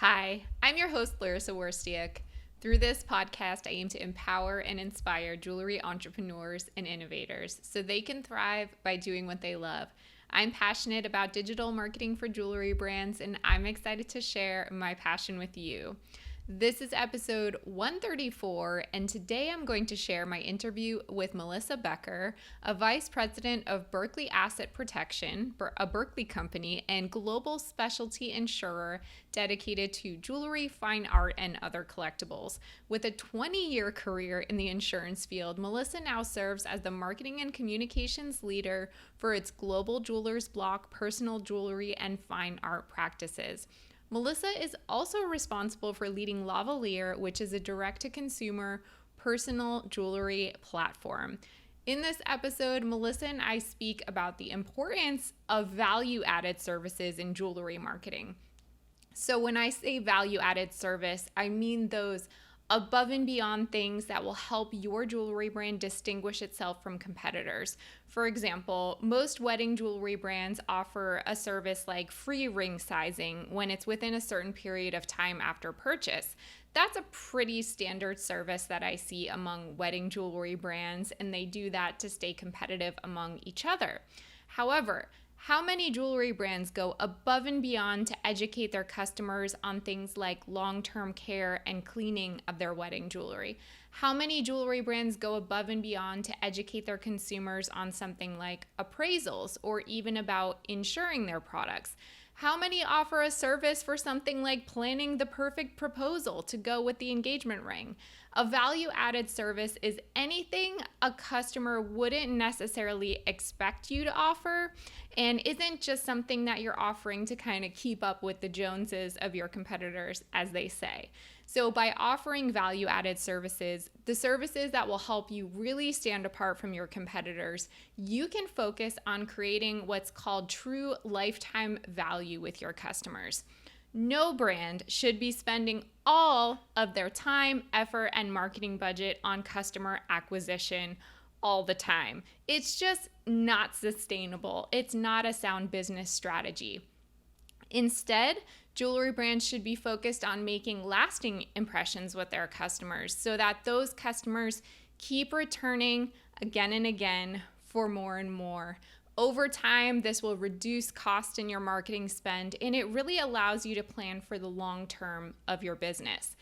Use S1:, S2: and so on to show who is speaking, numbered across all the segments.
S1: Hi, I'm your host, Larissa Worstiak. Through this podcast, I aim to empower and inspire jewelry entrepreneurs and innovators so they can thrive by doing what they love. I'm passionate about digital marketing for jewelry brands, and I'm excited to share my passion with you. This is episode 134, and today I'm going to share my interview with Melissa Becker, a vice president of Berkley Asset Protection, a Berkley Company, and global specialty insurer dedicated to jewelry, fine art, and other collectibles. With a 20-year career in the insurance field, Melissa now serves as the marketing and communications leader for its global jewelers block, personal jewelry, and fine art practices. Melissa is also responsible for leading Lavalier, which is a direct-to-consumer personal jewelry platform. In this episode, Melissa and I speak about the importance of value-added services in jewelry marketing. So when I say value-added service, I mean those above and beyond things that will help your jewelry brand distinguish itself from competitors. For example, most wedding jewelry brands offer a service like free ring sizing when it's within a certain period of time after purchase. That's a pretty standard service that I see among wedding jewelry brands, and they do that to stay competitive among each other. However, how many jewelry brands go above and beyond to educate their customers on things like long-term care and cleaning of their wedding jewelry? How many jewelry brands go above and beyond to educate their consumers on something like appraisals or even about insuring their products? How many offer a service for something like planning the perfect proposal to go with the engagement ring? A value-added service is anything a customer wouldn't necessarily expect you to offer and isn't just something that you're offering to kind of keep up with the Joneses of your competitors, as they say. So by offering value-added services, the services that will help you really stand apart from your competitors, you can focus on creating what's called true lifetime value with your customers. No brand should be spending all of their time, effort, and marketing budget on customer acquisition all the time. It's just not sustainable. It's not a sound business strategy. Instead, jewelry brands should be focused on making lasting impressions with their customers so that those customers keep returning again and again for more and more. Over time, this will reduce cost in your marketing spend, and it really allows you to plan for the long term of your business.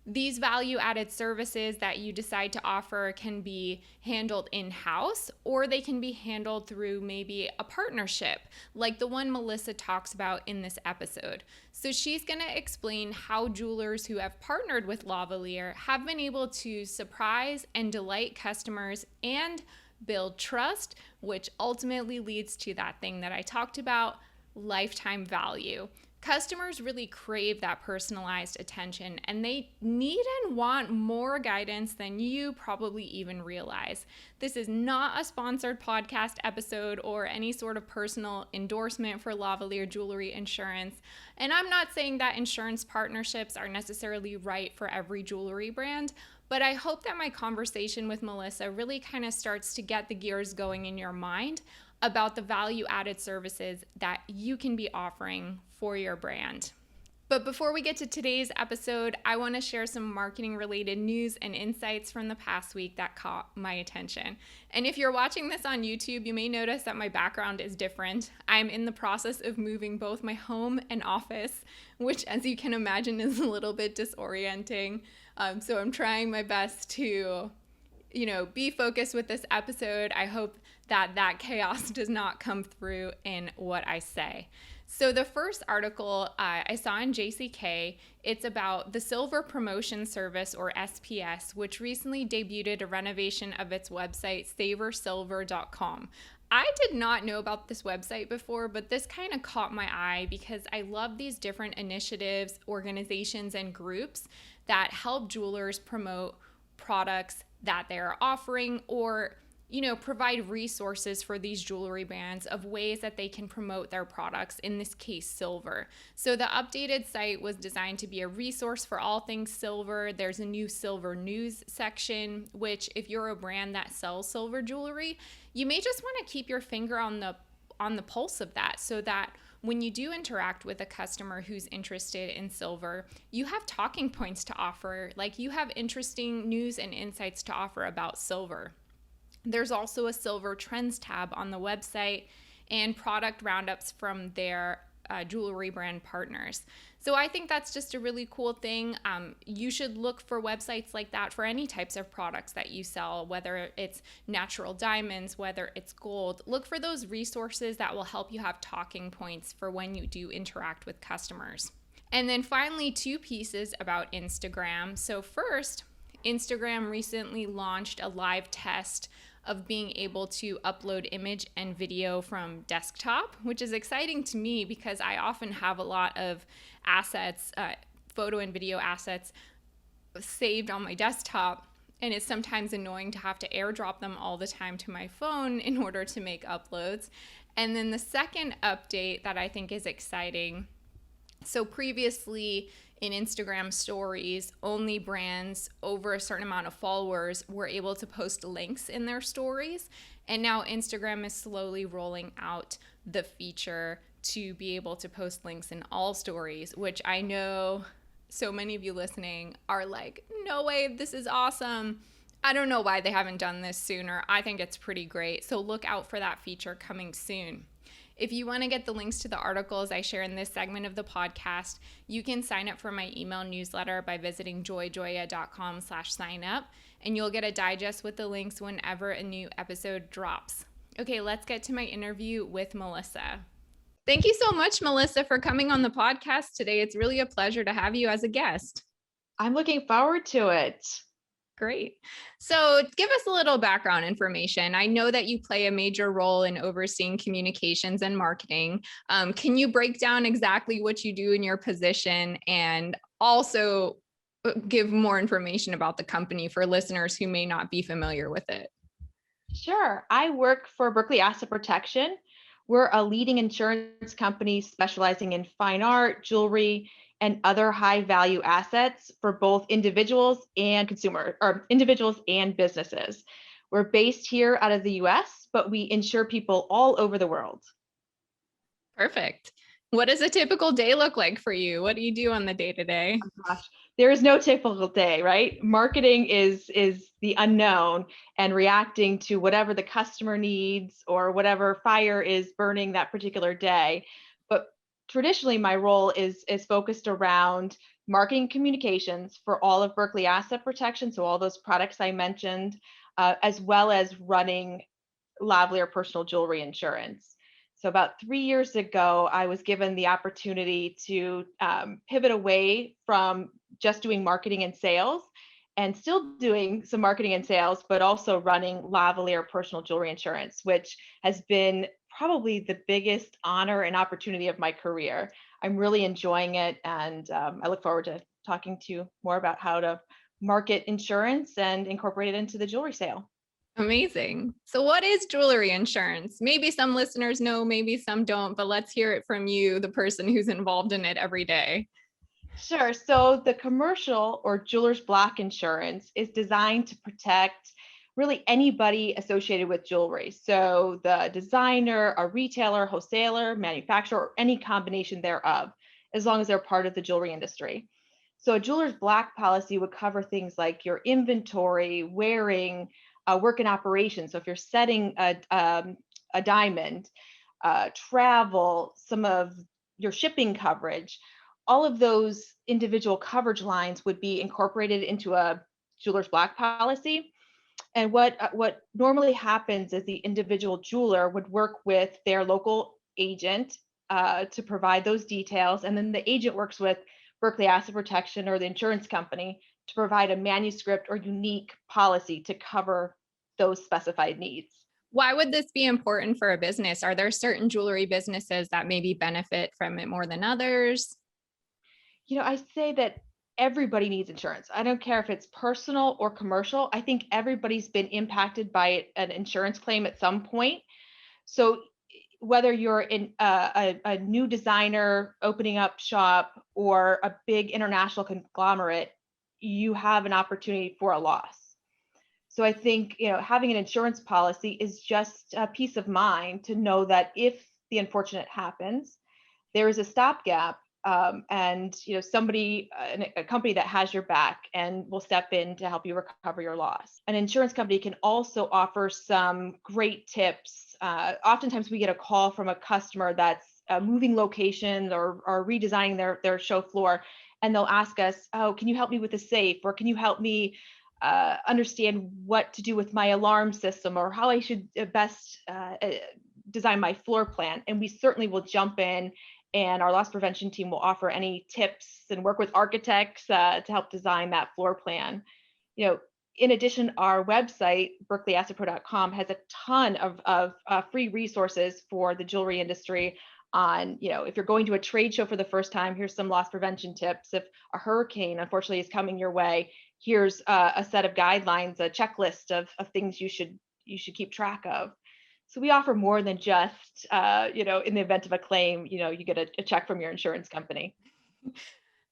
S1: These value-added services that you decide to offer can be handled in-house, or they can be handled through maybe a partnership, like the one Melissa talks about in this episode. So she's going to explain how jewelers who have partnered with Lavalier have been able to surprise and delight customers and build trust, which ultimately leads to that thing that I talked about, lifetime value. Customers really crave that personalized attention, and they need and want more guidance than you probably even realize. This is not a sponsored podcast episode or any sort of personal endorsement for Lavalier Jewelry Insurance. And I'm not saying that insurance partnerships are necessarily right for every jewelry brand, but I hope that my conversation with Melissa really kind of starts to get the gears going in your mind about the value-added services that you can be offering for your brand. But before we get to today's episode, I want to share some marketing-related news and insights from the past week that caught my attention. And if you're watching this on YouTube, you may notice that my background is different. I'm in the process of moving both my home and office, which, as you can imagine, is a little bit disorienting. So I'm trying my best to, be focused with this episode. I hope that chaos does not come through in what I say. So the first article I saw in JCK, it's about the Silver Promotion Service, or SPS, which recently debuted a renovation of its website, saversilver.com. I did not know about this website before, but this kind of caught my eye because I love these different initiatives, organizations, and groups that help jewelers promote products that they're offering or provide resources for these jewelry brands of ways that they can promote their products, in this case, silver. So the updated site was designed to be a resource for all things silver. There's a new silver news section, which if you're a brand that sells silver jewelry, you may just want to keep your finger on the pulse of that so that when you do interact with a customer who's interested in silver, you have talking points to offer. Like, you have interesting news and insights to offer about silver. There's also a silver trends tab on the website and product roundups from their jewelry brand partners. So I think that's just a really cool thing. You should look for websites like that for any types of products that you sell, whether it's natural diamonds, whether it's gold. Look for those resources that will help you have talking points for when you do interact with customers. And then finally, two pieces about Instagram. So first, Instagram recently launched a live test of being able to upload image and video from desktop, which is exciting to me because I often have a lot of assets, photo and video assets saved on my desktop, and it's sometimes annoying to have to airdrop them all the time to my phone in order to make uploads. And then the second update that I think is exciting, so previously in Instagram stories, only brands over a certain amount of followers were able to post links in their stories. And now Instagram is slowly rolling out the feature to be able to post links in all stories, which I know so many of you listening are like, no way, this is awesome. I don't know why they haven't done this sooner. I think it's pretty great. So look out for that feature coming soon. If you want to get the links to the articles I share in this segment of the podcast, you can sign up for my email newsletter by visiting joyjoya.com/sign up, and you'll get a digest with the links whenever a new episode drops. Okay, let's get to my interview with Melissa. Thank you so much, Melissa, for coming on the podcast today. It's really a pleasure to have you as a guest.
S2: I'm looking forward to it.
S1: Great. So give us a little background information. I know that you play a major role in overseeing communications and marketing. Can you break down exactly what you do in your position and also give more information about the company for listeners who may not be familiar with it?
S2: Sure. I work for Berkley Asset Protection. We're a leading insurance company specializing in fine art, jewelry, and other high value assets for both individuals and individuals and businesses. We're based here out of the US, but we insure people all over the world.
S1: Perfect. What does a typical day look like for you? What do you do on the day to day?
S2: Oh gosh, there is no typical day, right? Marketing is the unknown and reacting to whatever the customer needs or whatever fire is burning that particular day. But traditionally, my role is focused around marketing communications for all of Berkley Asset Protection, so all those products I mentioned, as well as running Lavalier personal jewelry insurance. So about 3 years ago, I was given the opportunity to pivot away from just doing marketing and sales and still doing some marketing and sales, but also running Lavalier personal jewelry insurance, which has been probably the biggest honor and opportunity of my career. I'm really enjoying it, and I look forward to talking to you more about how to market insurance and incorporate it into the jewelry sale.
S1: Amazing. So what is jewelry insurance? Maybe some listeners know, maybe some don't, but let's hear it from you, the person who's involved in it every day.
S2: Sure. So the commercial or jeweler's block insurance is designed to protect really anybody associated with jewelry. So the designer, a retailer, wholesaler, manufacturer, or any combination thereof, as long as they're part of the jewelry industry. So a jeweler's block policy would cover things like your inventory, wearing, work and operations. So if you're setting a diamond, travel, some of your shipping coverage, all of those individual coverage lines would be incorporated into a jeweler's block policy. And what normally happens is the individual jeweler would work with their local agent to provide those details, and then the agent works with Berkley Asset Protection or the insurance company to provide a manuscript or unique policy to cover those specified needs.
S1: Why would this be important for a business? Are there certain jewelry businesses that maybe benefit from it more than others?
S2: I say that everybody needs insurance. I don't care if it's personal or commercial. I think everybody's been impacted by an insurance claim at some point. So whether you're in a new designer opening up shop or a big international conglomerate, you have an opportunity for a loss. So I think, having an insurance policy is just a peace of mind to know that if the unfortunate happens, there is a stopgap, and somebody, a company that has your back and will step in to help you recover your loss. An insurance company can also offer some great tips. Oftentimes we get a call from a customer that's moving locations or redesigning their show floor, and they'll ask us, oh, can you help me with the safe, or can you help me understand what to do with my alarm system, or how I should best design my floor plan. And we certainly will jump in, and our loss prevention team will offer any tips and work with architects to help design that floor plan. In addition, our website, berkleyassetpro.com, has a ton of free resources for the jewelry industry on, if you're going to a trade show for the first time, here's some loss prevention tips. If a hurricane, unfortunately, is coming your way, here's a set of guidelines, a checklist of things you should keep track of. So we offer more than just, in the event of a claim, you get a check from your insurance company.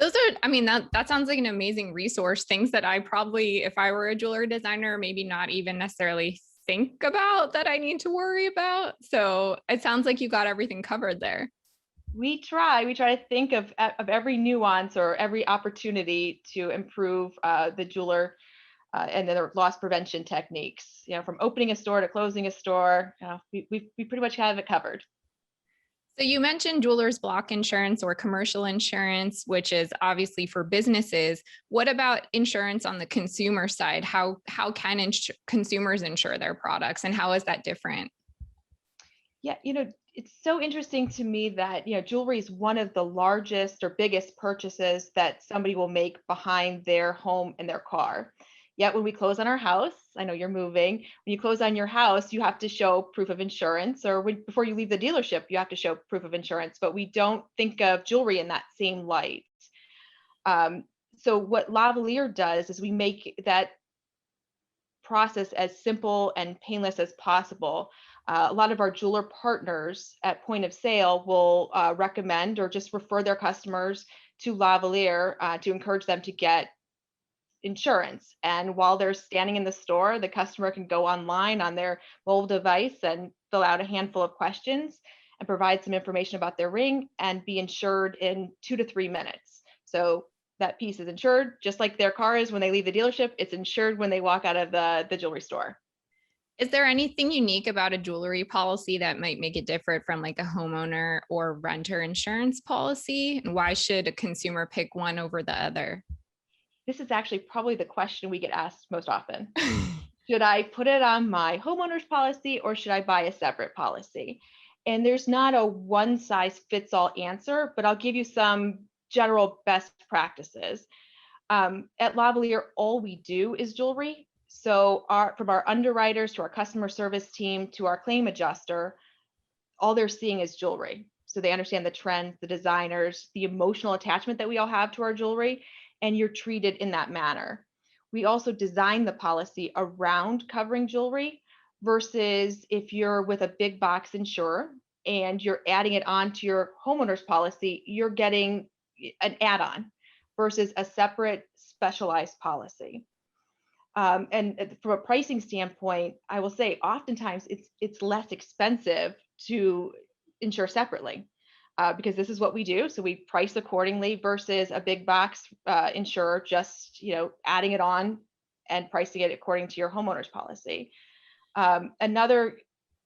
S1: Those are, I mean, that sounds like an amazing resource, things that I probably, if I were a jewelry designer, maybe not even necessarily think about that I need to worry about. So it sounds like you got everything covered there.
S2: We try to think of every nuance or every opportunity to improve the jeweler and their loss prevention techniques. From opening a store to closing a store, we pretty much have it covered.
S1: So you mentioned jeweler's block insurance or commercial insurance, which is obviously for businesses. What about insurance on the consumer side? How can consumers insure their products, and how is that different?
S2: Yeah, it's so interesting to me that jewelry is one of the largest or biggest purchases that somebody will make behind their home and their car. Yet when we close on our house, I know you're moving, when you close on your house, you have to show proof of insurance, or before you leave the dealership, you have to show proof of insurance, but we don't think of jewelry in that same light. So what Lavalier does is we make that process as simple and painless as possible. A lot of our jeweler partners at point of sale will recommend or just refer their customers to Lavalier to encourage them to get insurance. And while they're standing in the store, the customer can go online on their mobile device and fill out a handful of questions and provide some information about their ring and be insured in 2 to 3 minutes. So that piece is insured just like their car is when they leave the dealership. It's insured when they walk out of the jewelry store.
S1: Is there anything unique about a jewelry policy that might make it different from like a homeowner or renter insurance policy? And why should a consumer pick one over the other?
S2: This is actually probably the question we get asked most often. Should I put it on my homeowner's policy, or should I buy a separate policy? And there's not a one size fits all answer, but I'll give you some general best practices. At Lavalier, all we do is jewelry. So from our underwriters to our customer service team to our claim adjuster, all they're seeing is jewelry. So they understand the trends, the designers, the emotional attachment that we all have to our jewelry, and you're treated in that manner. We also design the policy around covering jewelry versus if you're with a big box insurer and you're adding it onto your homeowner's policy, you're getting an add-on versus a separate specialized policy. And from a pricing standpoint, I will say oftentimes it's less expensive to insure separately because this is what we do. So we price accordingly versus a big box insurer just adding it on and pricing it according to your homeowner's policy. Another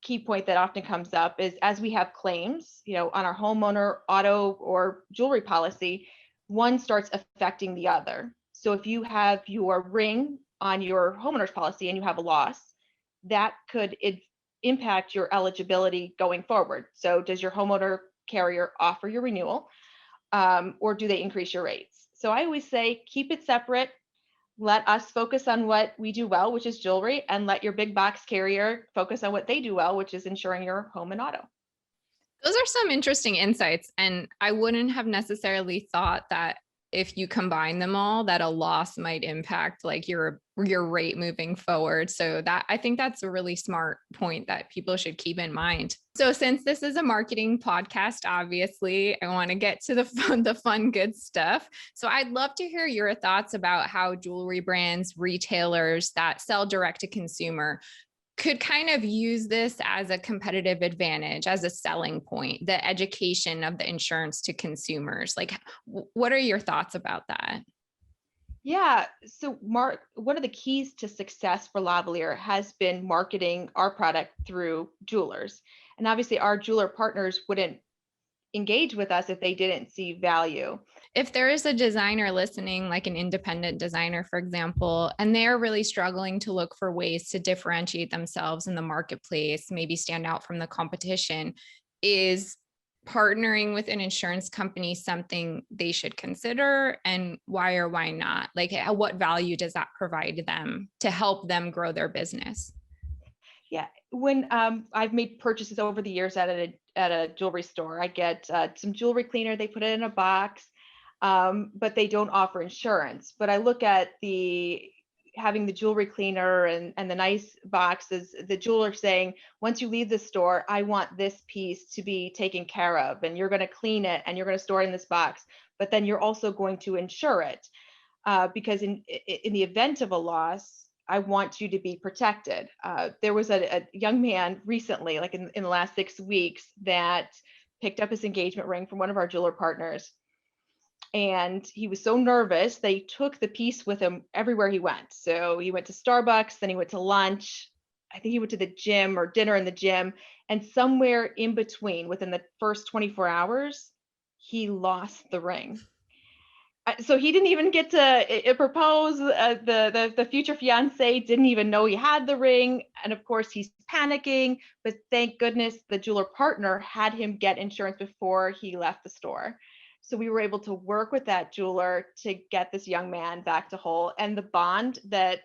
S2: key point that often comes up is as we have claims, on our homeowner, auto, or jewelry policy, one starts affecting the other. So if you have your ring on your homeowner's policy and you have a loss, that could impact your eligibility going forward. So does your homeowner carrier offer your renewal or do they increase your rates? So I always say, keep it separate. Let us focus on what we do well, which is jewelry, and let your big box carrier focus on what they do well, which is insuring your home and auto.
S1: Those are some interesting insights. And I wouldn't have necessarily thought that if you combine them all, that a loss might impact like your rate moving forward. So that I think that's a really smart point that people should keep in mind. So since this is a marketing podcast, obviously, I want to get to the fun, good stuff. So I'd love to hear your thoughts about how jewelry brands, retailers that sell direct to consumer could kind of use this as a competitive advantage, as a selling point, the education of the insurance to consumers. Like, what are your thoughts about that?
S2: Yeah. So, one of the keys to success for Lavalier has been marketing our product through jewelers. And obviously, our jeweler partners wouldn't engage with us if they didn't see value.
S1: If there is a designer listening, like an independent designer, for example, and they're really struggling to look for ways to differentiate themselves in the marketplace, maybe stand out from the competition, is partnering with an insurance company something they should consider, and why or why not? Like, what value does that provide them to help them grow their business?
S2: Yeah. When I've made purchases over the years at a jewelry store, I get some jewelry cleaner. They put it in a box, but they don't offer insurance. But I look at the having the jewelry cleaner and the nice boxes, the jeweler saying, once you leave the store, I want this piece to be taken care of, and you're going to clean it and you're going to store it in this box. But then you're also going to insure it because in the event of a loss, I want you to be protected. There was a young man recently, like in the last 6 weeks, that picked up his engagement ring from one of our jeweler partners. And he was so nervous that he took the piece with him everywhere he went. So he went to Starbucks, then he went to lunch. I think he went to the gym or dinner in the gym. And somewhere in between, within the first 24 hours, he lost the ring. So he didn't even get to propose. The future fiance didn't even know he had the ring, and of course he's panicking. But thank goodness the jeweler partner had him get insurance before he left the store. So we were able to work with that jeweler to get this young man back to whole, and the bond that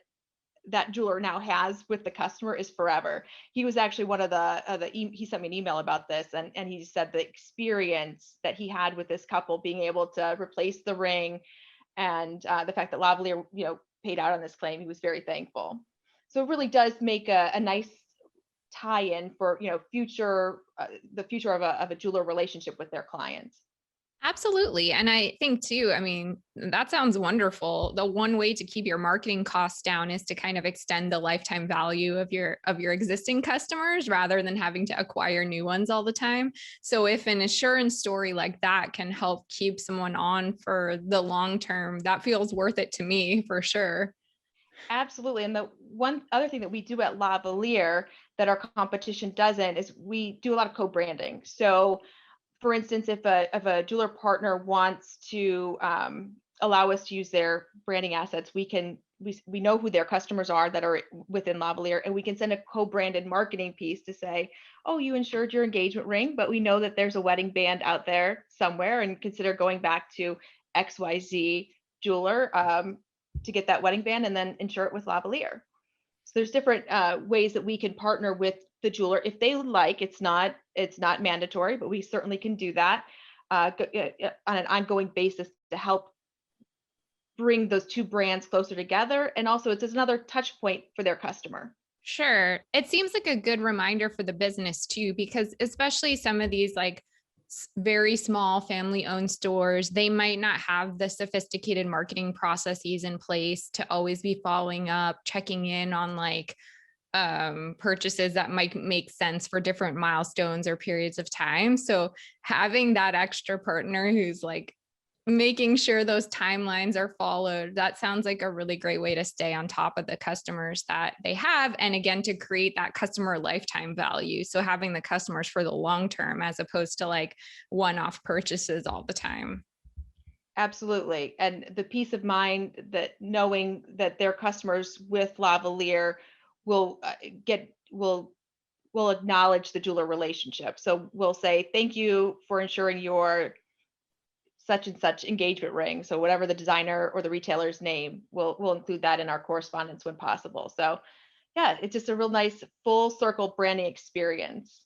S2: jeweler now has with the customer is forever. He was actually one of he sent me an email about this, and he said the experience that he had with this couple being able to replace the ring, and the fact that Lavalier, paid out on this claim, he was very thankful. So it really does make a nice tie-in for future the future of a jeweler relationship with their clients.
S1: Absolutely. And I think too, I mean, that sounds wonderful. The one way to keep your marketing costs down is to kind of extend the lifetime value of your existing customers rather than having to acquire new ones all the time. So if an insurance story like that can help keep someone on for the long term, that feels worth it to me for sure.
S2: Absolutely. And the one other thing that we do at Lavalier that our competition doesn't is we do a lot of co-branding. So for instance, if a jeweler partner wants to allow us to use their branding assets, we know who their customers are that are within Lavalier, and we can send a co-branded marketing piece to say, oh, you insured your engagement ring, but we know that there's a wedding band out there somewhere, and consider going back to XYZ jeweler to get that wedding band, and then insure it with Lavalier. So there's different ways that we can partner with the jeweler if they would like. It's not mandatory, but we certainly can do that on an ongoing basis to help bring those two brands closer together. And also, it's just another touch point for their customer.
S1: Sure. It seems like a good reminder for the business too, because especially some of these like very small family owned stores, they might not have the sophisticated marketing processes in place to always be following up, checking in on like purchases that might make sense for different milestones or periods of time. So having that extra partner who's like making sure those timelines are followed, that sounds like a really great way to stay on top of the customers that they have, and again to create that customer lifetime value, so having the customers for the long term as opposed to like one-off purchases all the time.
S2: Absolutely. And the peace of mind that knowing that their customers with Lavalier will get will acknowledge the jeweler relationship. So we'll say, thank you for ensuring your such and such engagement ring. So whatever the designer or the retailer's name, we'll include that in our correspondence when possible. So yeah, it's just a real nice full circle branding experience.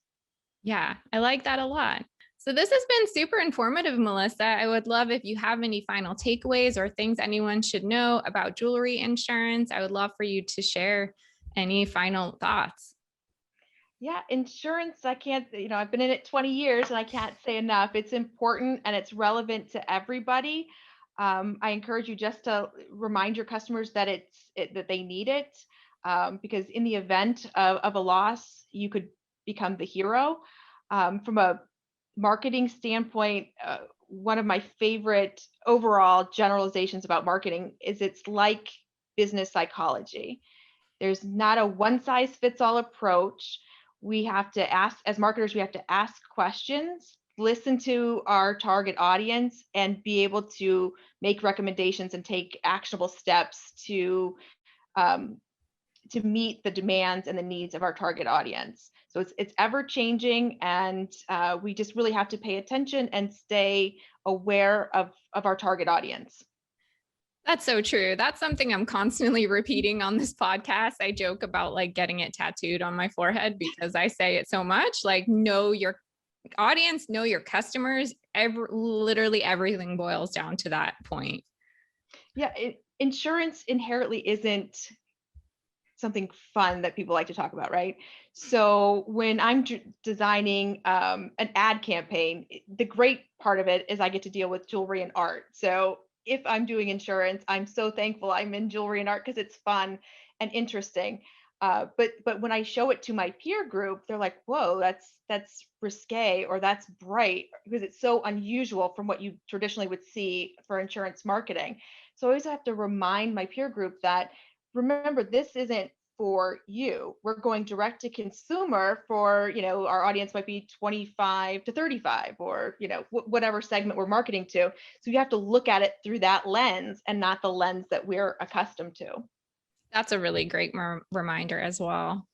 S1: Yeah, I like that a lot. So this has been super informative, Melissa. I would love if you have any final takeaways or things anyone should know about jewelry insurance. I would love for you to share any final thoughts.
S2: Yeah, insurance, I can't, I've been in it 20 years and I can't say enough. It's important and it's relevant to everybody. I encourage you just to remind your customers that that they need it. because in the event of a loss, you could become the hero. From a marketing standpoint, one of my favorite overall generalizations about marketing is it's like business psychology. There's not a one size fits all approach. We have to ask, as marketers, we have to ask questions, listen to our target audience, and be able to make recommendations and take actionable steps um, to meet the demands and the needs of our target audience. So it's ever changing, and we just really have to pay attention and stay aware of our target audience.
S1: That's so true. That's something I'm constantly repeating on this podcast. I joke about like getting it tattooed on my forehead because I say it so much. Like, know your audience, know your customers. Literally everything boils down to that point.
S2: Yeah, insurance inherently isn't something fun that people like to talk about, right? So when I'm designing an ad campaign, the great part of it is I get to deal with jewelry and art. So if I'm doing insurance, I'm so thankful I'm in jewelry and art because it's fun and interesting. But when I show it to my peer group, they're like, "Whoa, that's risque or that's bright," because it's so unusual from what you traditionally would see for insurance marketing. So I always have to remind my peer group that, remember, this isn't for you. We're going direct to consumer for, our audience might be 25 to 35, or, whatever segment we're marketing to. So you have to look at it through that lens and not the lens that we're accustomed to.
S1: That's a really great reminder as well.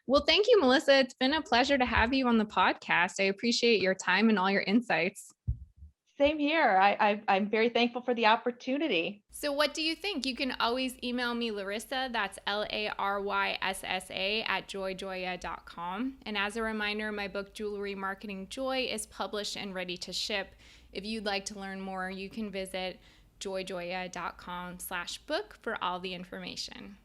S1: Well, thank you, Melissa. It's been a pleasure to have you on the podcast. I appreciate your time and all your insights.
S2: Same here. I'm very thankful for the opportunity.
S1: So, what do you think? You can always email me, Larissa. That's LARYSSA at joyjoya.com. And as a reminder, my book, Jewelry Marketing Joy, is published and ready to ship. If you'd like to learn more, you can visit joyjoya.com/book for all the information.